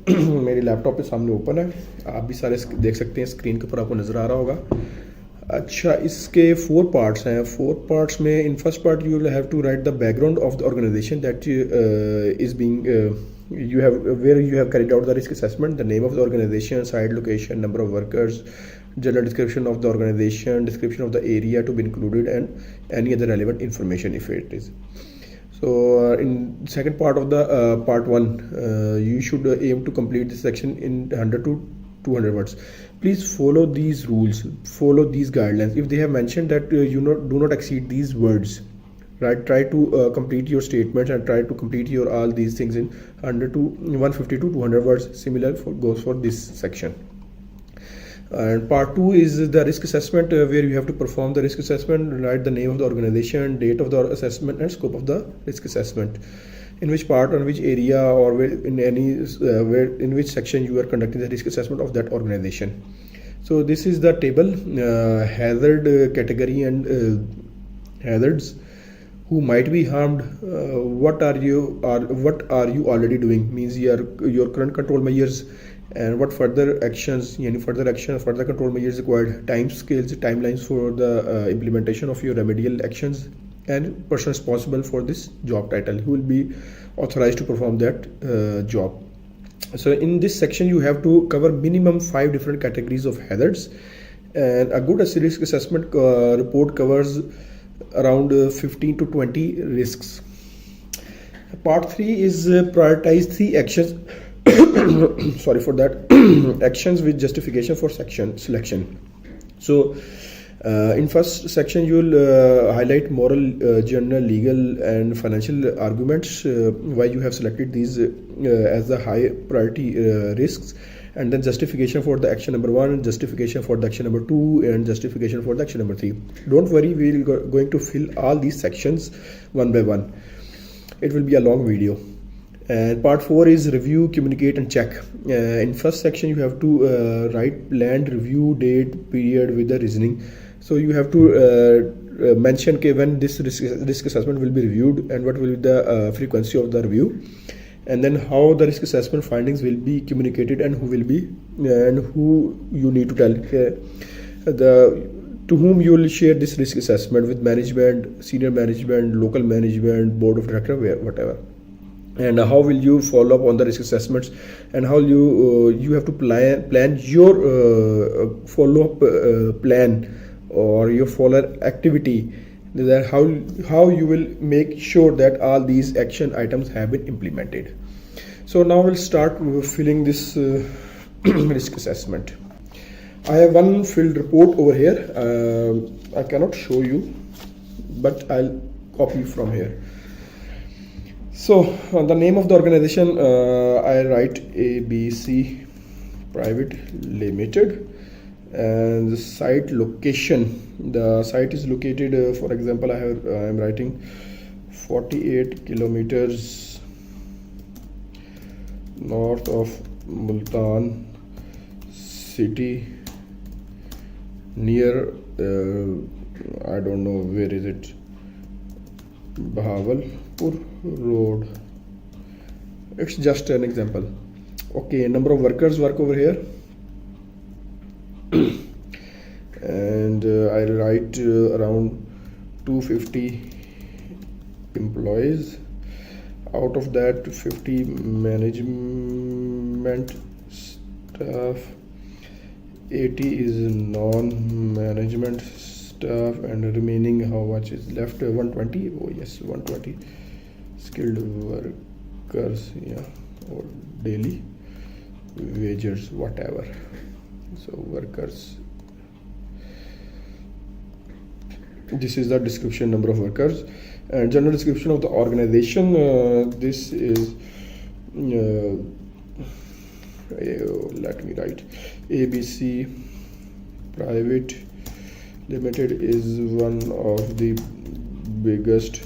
मेरी लैपटॉप पे सामने ओपन है, आप भी सारे देख सकते हैं, स्क्रीन के ऊपर आपको नज़र आ रहा होगा। अच्छा, इसके 4 पार्ट्स हैं। 4 पार्ट्स में in first part you will have to write the background of the organisation that is being you have where you have carried out the risk assessment, the name of the organization, site location, number of workers, general description of the organization, description of the area to be included, and any other relevant information if it is. So in second part of the part 1, you should aim to complete this section in 100 to 200 words. Please follow these rules, follow these guidelines. If they have mentioned that do not exceed these words, right, try to complete your statements and try to complete your all these things in 100 to 150 to 200 words. Similar goes for this section. And part 2 is the risk assessment, where you have to perform the risk assessment, write the name of the organization, date of the assessment, and scope of the risk assessment, in which part, on which area, or where in any where in which section you are conducting the risk assessment of that organization. So this is the table, hazard category and hazards. Who might be harmed, what are you already doing, means your current control measures, and what further actions, further control measures required, time scales, timelines for the implementation of your remedial actions, and person responsible for this job title, who will be authorized to perform that job. So in this section you have to cover minimum 5 different categories of hazards, and a good risk assessment report covers around 15 to 20 risks. Part 3 is prioritize 3 actions sorry for that actions with justification for section selection. So in first section you will highlight moral, general, legal, and financial arguments why you have selected these as the high priority risks, and then justification for the action number 1, justification for the action number 2, and justification for the action number 3. Don't worry, we will going to fill all these sections one by one. It will be a long video. And part 4 is review, communicate, and check. In first section you have to write planned review date, period with the reasoning. So you have to mention when this risk assessment will be reviewed, and what will be the frequency of the review, and then how the risk assessment findings will be communicated, and who you need to tell, to whom you will share this risk assessment, with management, senior management, local management, board of directors, whatever. And how will you follow up on the risk assessments, and how you have to plan your follow up plan, or your follow activity, that how you will make sure that all these action items have been implemented. So now we'll start filling this risk assessment. I have one filled report over here. I cannot show you, but I'll copy from here. So the name of the organization, I write ABC Private Limited, and the site location, the site is located, for example, I am writing 48 kilometers north of Multan city, near I don't know where is it, Bahawalpur road. It's just an example. Okay, number of workers work over here, and I write around 250 employees. Out of that, 50 management staff, 80 is non-management staff, and remaining, how much is left? 120. Oh yes, 120 skilled workers, yeah, or daily wagers, whatever. So workers, this is the description, number of workers, and general description of the organization. This is let me write, ABC Private Limited is one of the biggest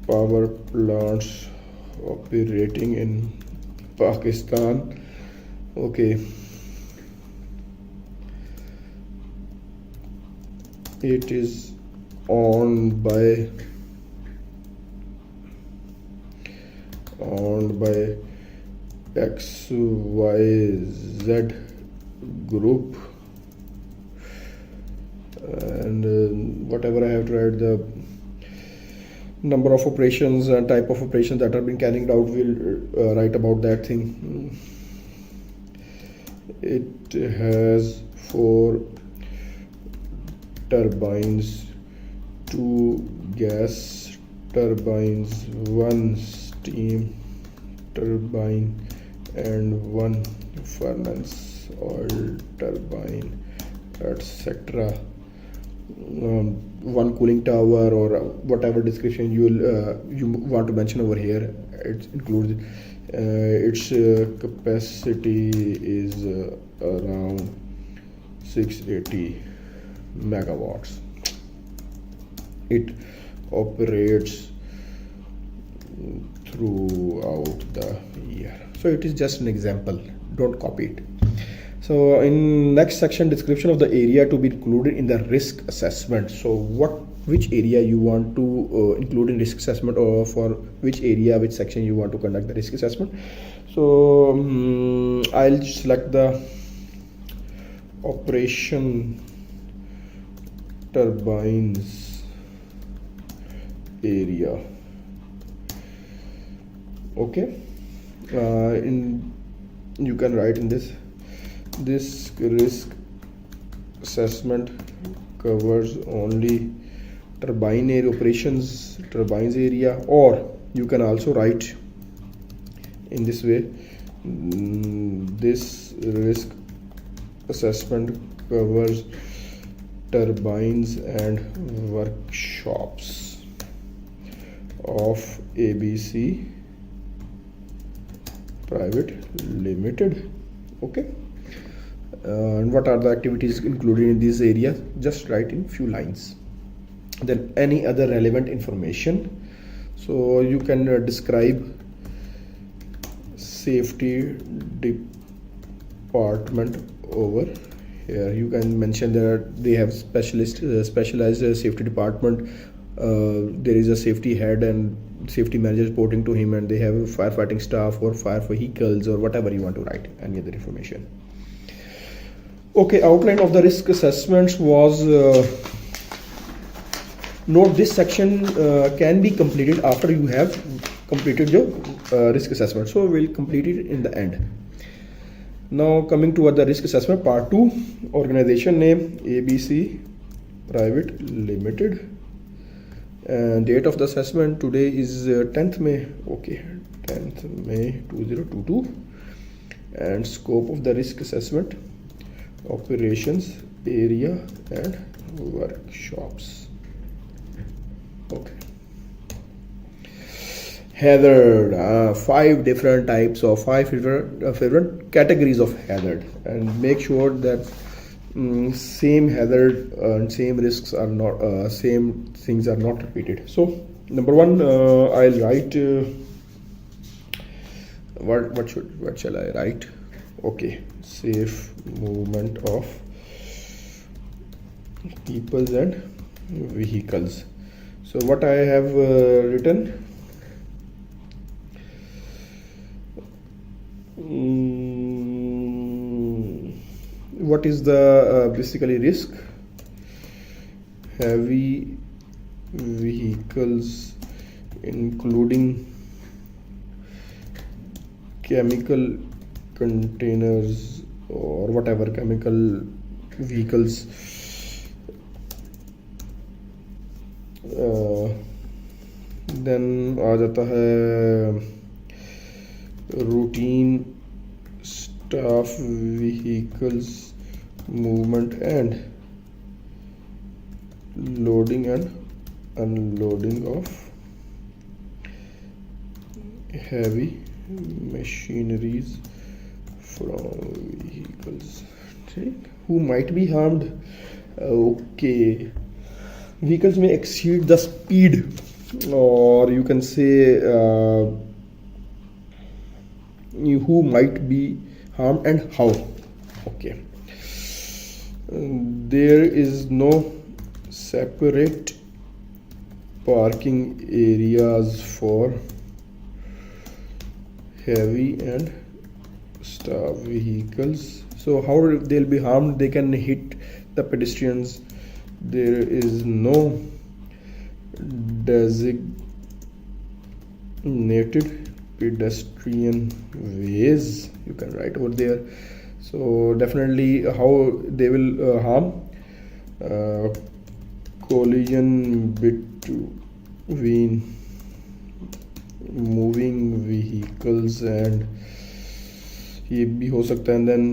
power plants operating in Pakistan. Okay, it is owned by XYZ group, and whatever I have to write, the number of operations and type of operations that are being carried out, will write about that thing. It has 4 turbines, 2 gas turbines, 1 steam turbine, and 1 furnace oil turbine, etc. 1 cooling tower, or whatever description you want to mention over here. It includes its capacity is around 680 megawatts. It operates throughout the year. So it is just an example, don't copy it. So in next section, description of the area to be included in the risk assessment. So which area you want to include in risk assessment, or for which area, which section you want to conduct the risk assessment. So I'll select the operation turbines area. Okay, you can write in this risk assessment covers only turbine area operations, turbines area, or you can also write in this way: this risk assessment covers turbines and workshops of ABC Private Limited. Okay, and what are the activities included in this area? Just write in few lines. Then any other relevant information. So you can describe safety department over here. You can mention that they have specialized safety department. There is a safety head and safety manager reporting to him, and they have firefighting staff or fire vehicles, or whatever you want to write, any other information. Okay, outline of the risk assessments was note this section can be completed after you have completed your risk assessment, so we'll complete it in the end. Now coming to the risk assessment part 2, organization name ABC Private Limited, and date of the assessment today is 10th May. Okay, 10th May 2022, and scope of the risk assessment: operations area and workshops. Okay, hazard, 5 different types of 5 different categories of hazard, and make sure that same hazard and same risks are not same things are not repeated. So number 1, I'll write what shall I write? Okay, safe movement of people and vehicles. So what I have written, what is the basically risk? Heavy vehicles including chemical containers or whatever chemical vehicles, then आ जाता है routine staff vehicles movement and loading and unloading of heavy machineries from vehicles. Who might be harmed? Okay, vehicles may exceed the speed, or you can say who might be harmed and how. Okay, there is no separate parking areas for heavy and staff vehicles. So how they'll be harmed? They can hit the pedestrians. There is no designated pedestrian ways, you can write over there. So definitely how they will harm, collision between moving vehicles and ये भी हो सकता है, and then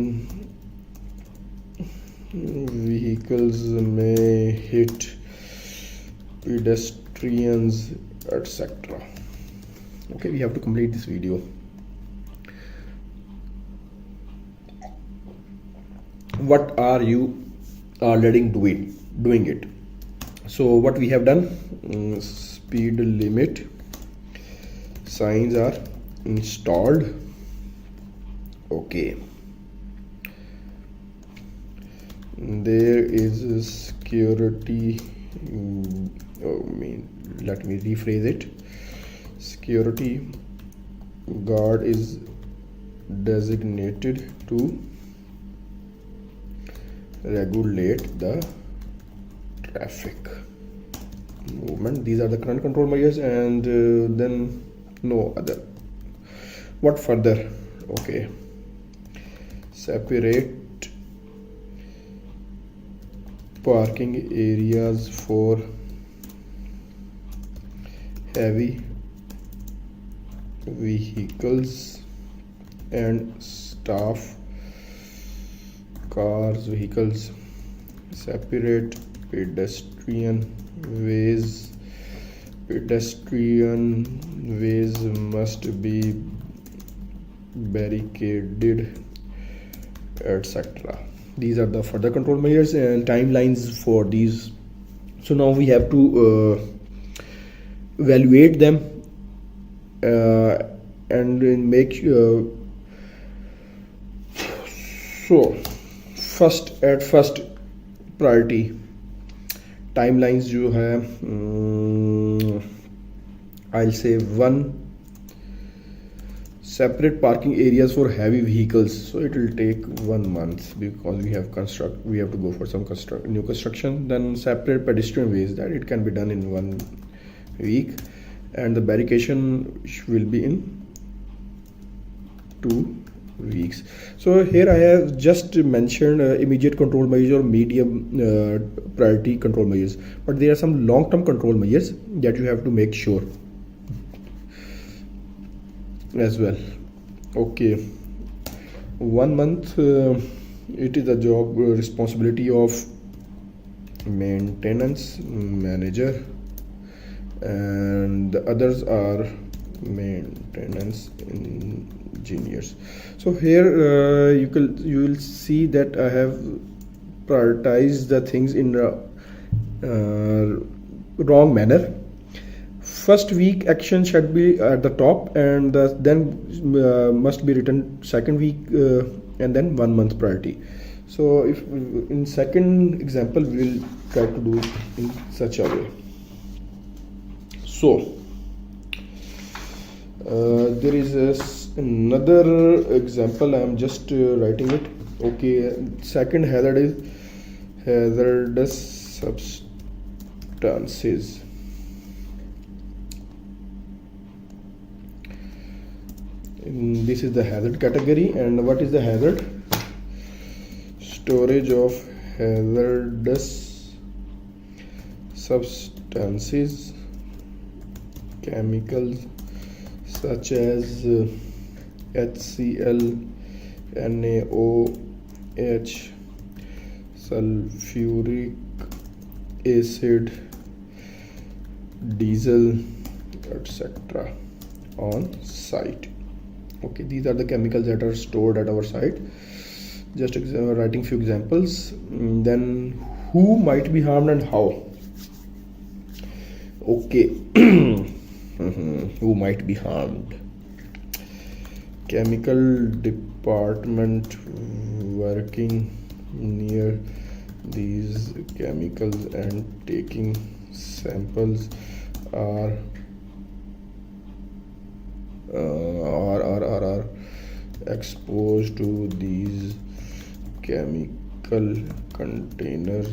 vehicles may hit pedestrians, etc. Okay, we have to complete this video. What are you already doing it? So what we have done, speed limit signs are installed. Okay, there is a security, let me rephrase it. Security guard is designated to regulate the traffic movement. These are the current control measures, and then no other. What further? Okay, separate parking areas for heavy vehicles and staff cars vehicles. Separate pedestrian ways. Pedestrian ways must be barricaded, etc. These are the further control measures and timelines for these. So now we have to evaluate them and make so first priority timelines you have, I'll say 1, separate parking areas for heavy vehicles. So it will take 1 month because we have to go for some new construction. Then separate pedestrian ways, that it can be done in 1 week, and the barricading will be in 2 weeks. So here I have just mentioned immediate control measures or medium priority control measures, but there are some long-term control measures that you have to make sure as well. Okay, 1 month, it is the job responsibility of maintenance manager, and the others are maintenance engineers. So here you will see that I have prioritized the things in a wrong manner. First week action should be at the top, and then must be written second week, and then 1 month priority. So if in second example we will try to do it in such a way. So there is another example, I am just writing it. Okay, second hazard is hazardous substances. This is the hazard category. And what is the hazard? Storage of hazardous substances, chemicals such as HCl, NaOH, sulfuric acid, diesel, etc. on site. Okay, these are the chemicals that are stored at our site. Just writing few examples. Then who might be harmed and how? Okay. Who might be harmed? Chemical department working near these chemicals and taking samples are exposed to these chemical containers